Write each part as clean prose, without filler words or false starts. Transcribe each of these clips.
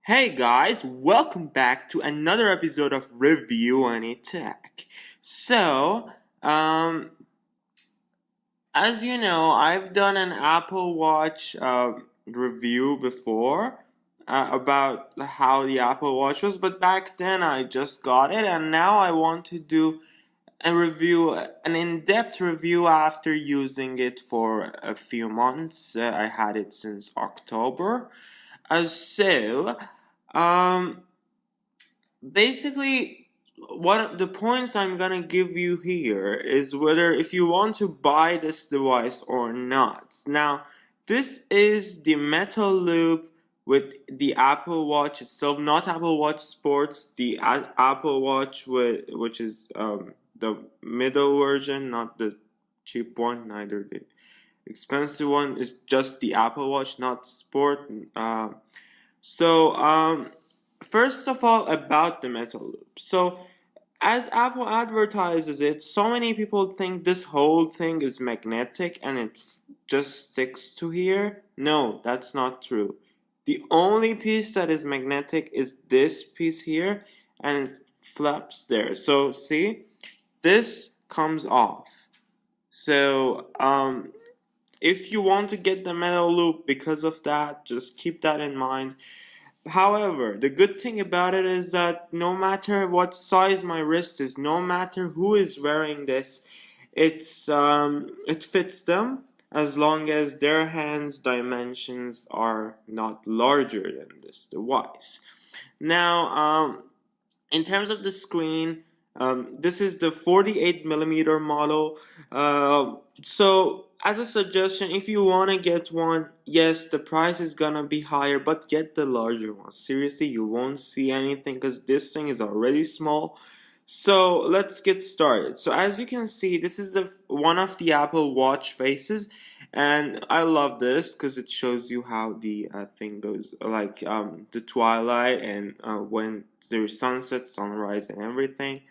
Hey guys, welcome back to another episode of Review Any Tech. So, um, as you know, I've done an Apple Watch review before about how the Apple Watch was, but back then I just got it, and now I want to do a review, an in-depth review after using it for a few months. I had it since October. So, um, basically what the points I'm gonna give you here is whether if you want to buy this device or not. Now, this is the metal loop with the Apple Watch itself, not Apple Watch Sports, the Apple Watch which is the middle version, not the cheap one, neither the expensive one. Is just the Apple Watch, not Sport. So, first of all, about the metal loop. So, as Apple advertises it, so many people think this whole thing is magnetic and it just sticks to here. No, that's not true. The only piece that is magnetic is this piece here, and it flaps there. So, see, this comes off. So, if you want to get the metal loop because of that, just keep that in mind. However, the good thing about it is that no matter what size my wrist is, no matter who is wearing this, it fits them as long as their hands dimensions are not larger than this device. Now, in terms of the screen, this is the 48 millimeter model. So, as a suggestion, if you want to get one, yes, the price is gonna be higher, but get the larger one. Seriously, you won't see anything because this thing is already small. So let's get started. So as you can see, this is one of the Apple Watch faces, and I love this because it shows you how the thing goes, like the twilight and when there's sunset, sunrise, and everything.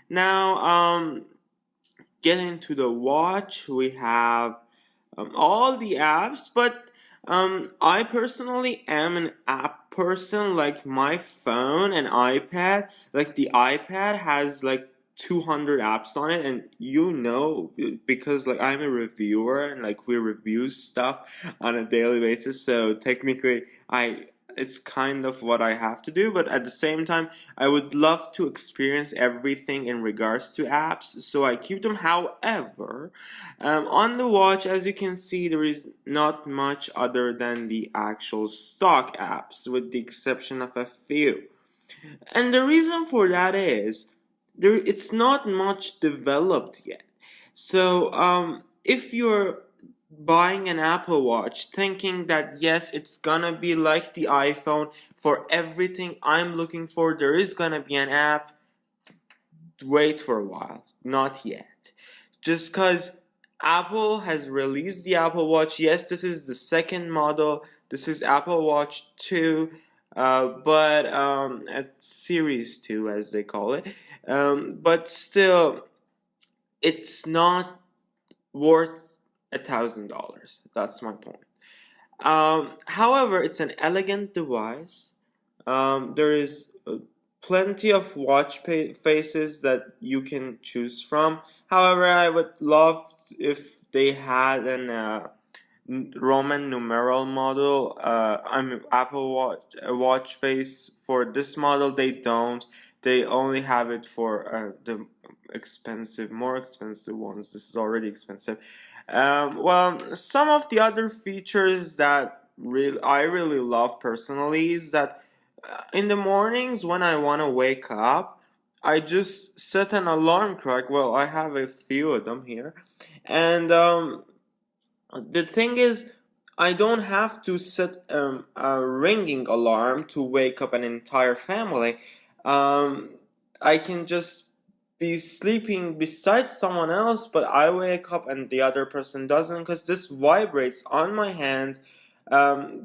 Now, getting to the watch, we have all the apps, but I personally am an app person. Like my phone and iPad, like the iPad has like 200 apps on it, and because like I'm a reviewer and like we review stuff on a daily basis, so technically I it's kind of what I have to do, but at the same time I would love to experience everything in regards to apps, so I keep them. However, on the watch, as you can see, there is not much other than the actual stock apps, with the exception of a few. And the reason for that is it's not much developed yet. So, if you're buying an Apple Watch thinking that yes, it's gonna be like the iPhone for everything I'm looking for, there is gonna be an app, wait for a while. Not yet. Just because Apple has released the Apple Watch, yes, this is the second model. This is Apple Watch 2, but at Series 2, as they call it. But still, it's not worth $1,000. That's my point. However, it's an elegant device. There is plenty of watch faces that you can choose from. However, I would love if they had an Roman numeral model. I'm Apple Watch watch face for this model. They don't. They only have it for the more expensive ones. This is already expensive. Well, some of the other features that I really love personally is that in the mornings when I want to wake up, I just set an alarm clock. Well, I have a few of them here, and the thing is, I don't have to set a ringing alarm to wake up an entire family. Um, I can just be sleeping beside someone else, but I wake up and the other person doesn't because this vibrates on my hand.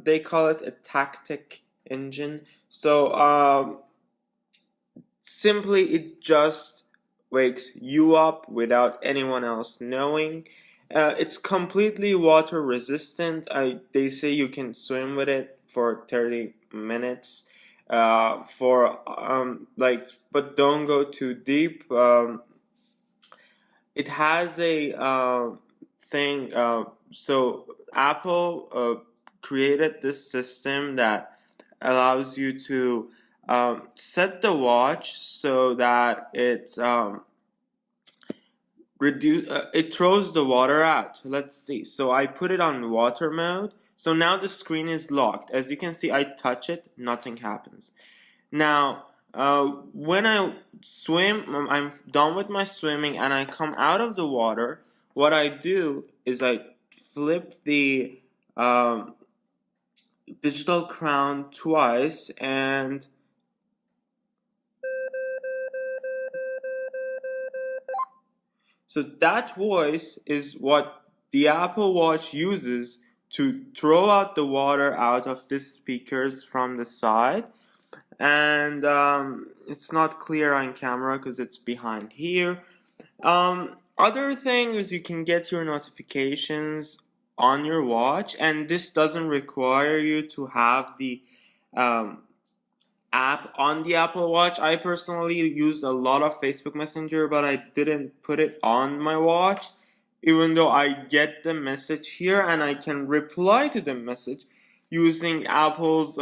They call it a tactic engine. So simply, it just wakes you up without anyone else knowing. It's completely water resistant. They say you can swim with it for 30 minutes. but don't go too deep. It has a thing. So Apple created this system that allows you to set the watch so that it throws the water out. Let's see. So I put it on water mode. So now the screen is locked. As you can see, I touch it, nothing happens. Now, when I swim, I'm done with my swimming and I come out of the water, what I do is I flip the digital crown twice and so that voice is what the Apple Watch uses to throw out the water out of the speakers from the side. And it's not clear on camera because it's behind here. Other thing is you can get your notifications on your watch, and this doesn't require you to have the app on the Apple Watch. I personally used a lot of Facebook Messenger, but I didn't put it on my watch, even though I get the message here and I can reply to the message using Apple's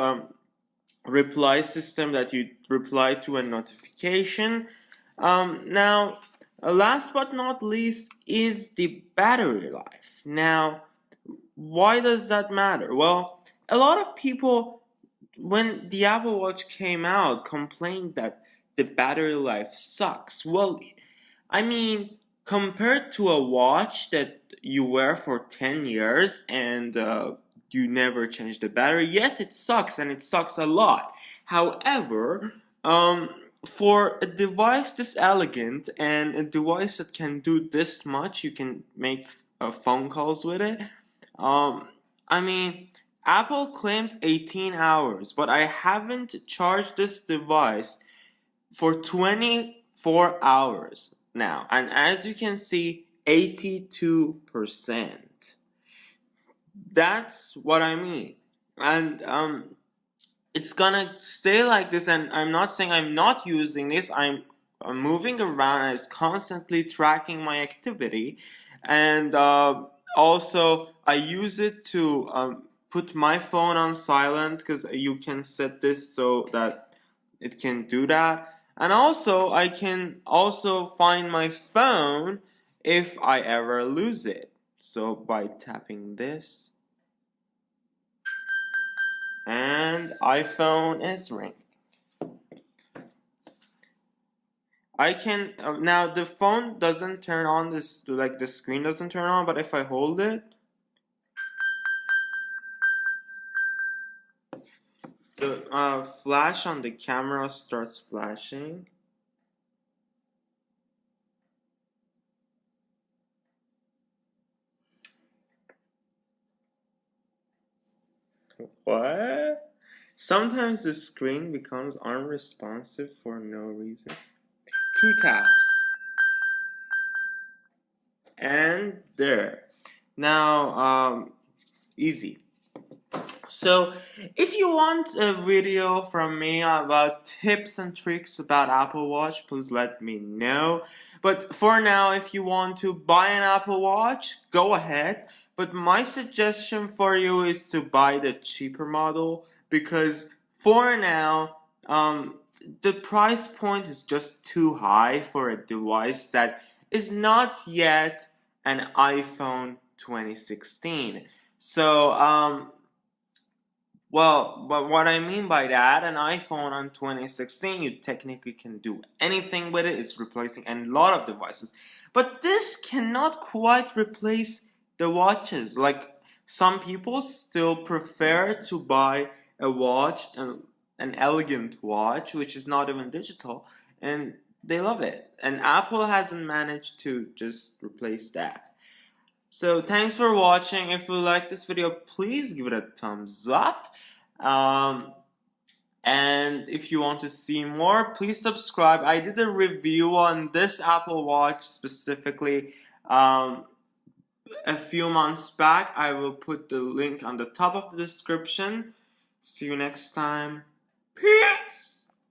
reply system that you reply to a notification. Now, last but not least is the battery life. Now, why does that matter? Well, a lot of people, when the Apple Watch came out, complained that the battery life sucks. Well, I mean, compared to a watch that you wear for 10 years and you never change the battery, yes, it sucks and it sucks a lot. However, for a device this elegant and a device that can do this much, you can make phone calls with it. I mean, Apple claims 18 hours, but I haven't charged this device for 24 hours now. And as you can see, 82%. That's what I mean. And it's gonna stay like this, and I'm not saying I'm not using this. I'm moving around and it's constantly tracking my activity. And also, I use it to put my phone on silent because you can set this so that it can do that. And also, I can also find my phone if I ever lose it. So by tapping this, and iPhone is ringing. I can now the phone doesn't turn on, this like the screen doesn't turn on, but if I hold it, the flash on the camera starts flashing. What? Sometimes the screen becomes unresponsive for no reason. 2 taps. And there. Now, easy. So, if you want a video from me about tips and tricks about Apple Watch, please let me know. But for now, if you want to buy an Apple Watch, go ahead. But my suggestion for you is to buy the cheaper model because for now, the price point is just too high for a device that is not yet an iPhone 2016. So, well, but what I mean by that, an iPhone on 2016, you technically can do anything with it. It's replacing a lot of devices. But this cannot quite replace the watches. Like, some people still prefer to buy a watch, an elegant watch, which is not even digital, and they love it. And Apple hasn't managed to just replace that. So thanks for watching. If you like this video, please give it a thumbs up. And if you want to see more, please subscribe. I did a review on this Apple Watch specifically a few months back. I will put the link on the top of the description. See you next time. Peace!